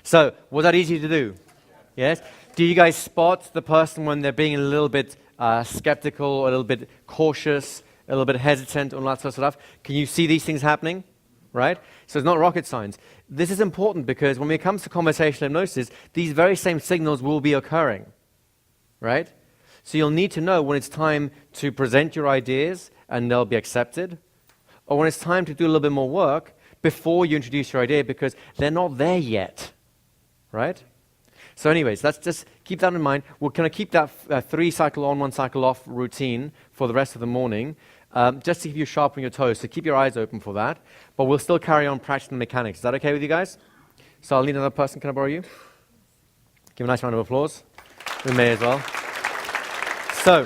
So, was that easy to do? Yes? Do you guys spot the person when they're being a little bit skeptical, or a little bit cautious, a little bit hesitant, and all that sort of stuff? Can you see these things happening? Right? So it's not rocket science. This is important because when it comes to conversational hypnosis, these very same signals will be occurring. Right? So you'll need to know when it's time to present your ideas and they'll be accepted, or when it's time to do a little bit more work before you introduce your idea because they're not there yet. Right? So anyways, let's just keep that in mind. We're going to keep that 3 cycle on, 1 cycle off routine for the rest of the morning, just to keep you sharp on your toes. So keep your eyes open for that. But we'll still carry on practicing the mechanics. Is that okay with you guys? So I'll need another person. Can I borrow you? Give a nice round of applause. We may as well. So,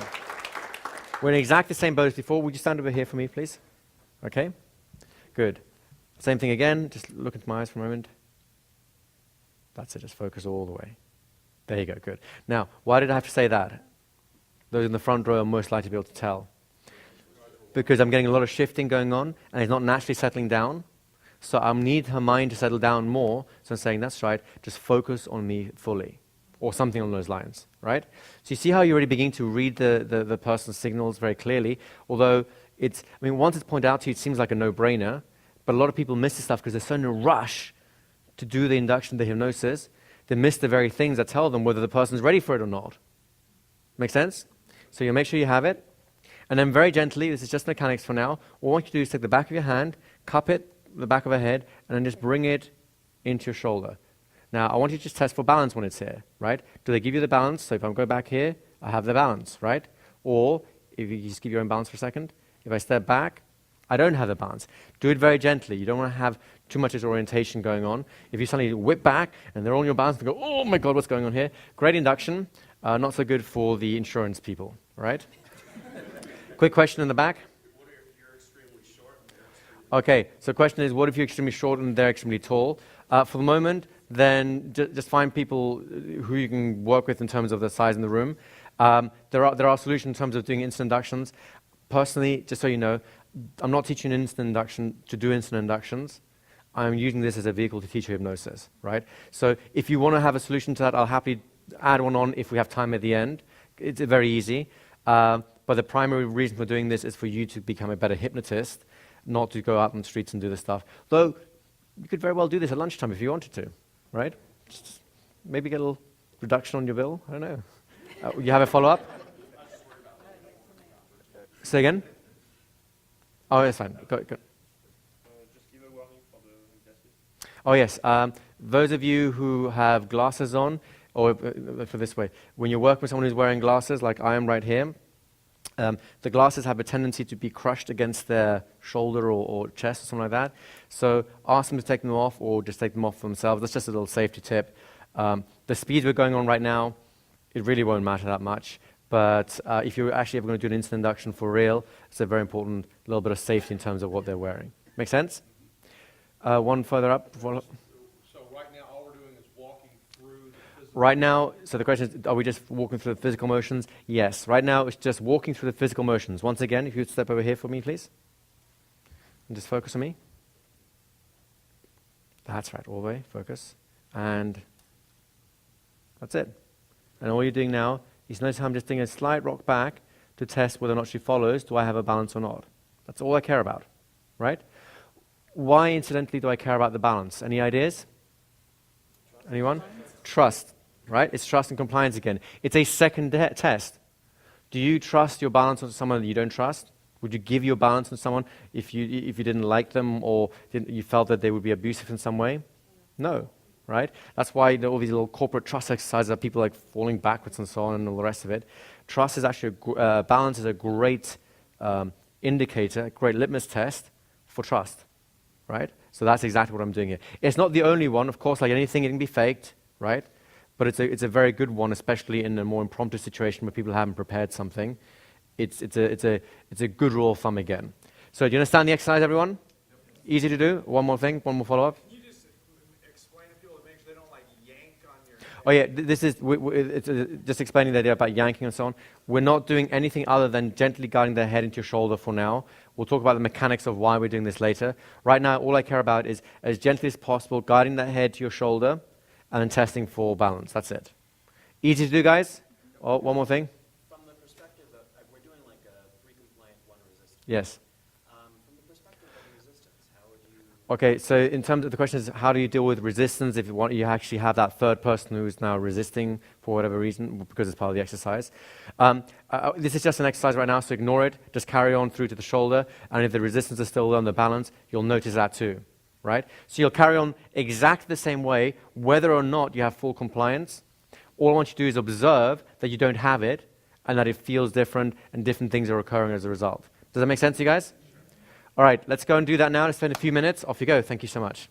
we're in exactly the same boat as before. Would you stand over here for me, please? Okay? Good. Same thing again. Just look into my eyes for a moment. That's it. Just focus all the way. There you go. Good. Now, why did I have to say that? Those in the front row are most likely to be able to tell. Because I'm getting a lot of shifting going on, and it's not naturally settling down. So I need her mind to settle down more. So I'm saying, that's right. Just focus on me fully. Or something on those lines, right? So you see how you're already beginning to read the person's signals very clearly, although once it's pointed out to you, it seems like a no-brainer, but a lot of people miss this stuff because they're so in a rush to do the induction, the hypnosis, they miss the very things that tell them whether the person's ready for it or not. Make sense? So you make sure you have it, and then very gently, this is just mechanics for now, all I want you to do is take the back of your hand, cup it, the back of her head, and then just bring it into your shoulder. Now, I want you to just test for balance when it's here, right? Do they give you the balance? So if I'm going back here, I have the balance, right? Or if you just give your own balance for a second, if I step back, I don't have the balance. Do it very gently. You don't want to have too much disorientation going on. If you suddenly whip back and they're on your balance and go, oh my God, what's going on here? Great induction, not so good for the insurance people, right? Quick question in the back. What if you're extremely short and they're extremely Okay, so the question is, what if you're extremely short and they're extremely tall? For the moment, then just find people who you can work with in terms of the size in the room. There are solutions in terms of doing instant inductions. Personally, just so you know, I'm not teaching instant induction to do instant inductions. I'm using this as a vehicle to teach you hypnosis, right? So if you want to have a solution to that, I'll happily add one on if we have time at the end. It's very easy. But the primary reason for doing this is for you to become a better hypnotist, not to go out on the streets and do this stuff. Though, you could very well do this at lunchtime if you wanted to, right? Just maybe get a little reduction on your bill. I don't know. You have a follow-up? Say again? Oh, that's fine. Go. just give a warning for the glasses. Oh, yes. Those of you who have glasses on, or for this way, when you work with someone who's wearing glasses, like I am right here, the glasses have a tendency to be crushed against their shoulder or chest or something like that. So ask them to take them off or just take them off for themselves. That's just a little safety tip. The speed we're going on right now, it really won't matter that much. But if you're actually ever going to do an instant induction for real, it's a very important little bit of safety in terms of what they're wearing. Make sense? One further up. So right now, all we're doing is walking through the physical... Right now, so the question is, are we just walking through the physical motions? Yes. Right now, it's just walking through the physical motions. Once again, if you would step over here for me, please. And just focus on me. That's right, all the way, focus. And that's it. And all you're doing now is notice how I'm just doing a slight rock back to test whether or not she follows. Do I have a balance or not? That's all I care about, right? Why, incidentally, do I care about the balance? Any ideas? Anyone? Trust, right? It's trust and compliance again. It's a second test. Do you trust your balance on someone that you don't trust? Would you give your balance on someone if you didn't like them or you felt that they would be abusive in some way? No, right? That's why all these little corporate trust exercises are people like falling backwards and so on and all the rest of it. Trust is actually, balance is a great indicator, a great litmus test for trust, right? So that's exactly what I'm doing here. It's not the only one, of course, like anything, it can be faked, right? But it's a very good one, especially in a more impromptu situation where people haven't prepared something. It's a good rule of thumb again. So do you understand the exercise, everyone? Yep. Easy to do. One more thing, one more follow-up. Can you just explain to people to make sure they don't like yank on your head? Oh yeah, this is it's just explaining the idea about yanking and so on. We're not doing anything other than gently guiding their head into your shoulder for now. We'll talk about the mechanics of why we're doing this later. Right now, all I care about is as gently as possible guiding that head to your shoulder and then testing for balance. That's it. Easy to do, guys? Oh, one more thing. From the perspective of, we're doing like a 3 compliant, 1 resistant. Yes. From the perspective of resistance, how would you... Okay, so in terms of the question is, how do you deal with resistance if you actually have that third person who's now resisting for whatever reason, because it's part of the exercise? This is just an exercise right now, so ignore it. Just carry on through to the shoulder, and if the resistance is still on the balance, you'll notice that too, right? So you'll carry on exactly the same way, whether or not you have full compliance. All I want you to do is observe that you don't have it, and that it feels different, and different things are occurring as a result. Does that make sense to you guys? All right, let's go and do that now. Let's spend a few minutes. Off you go. Thank you so much.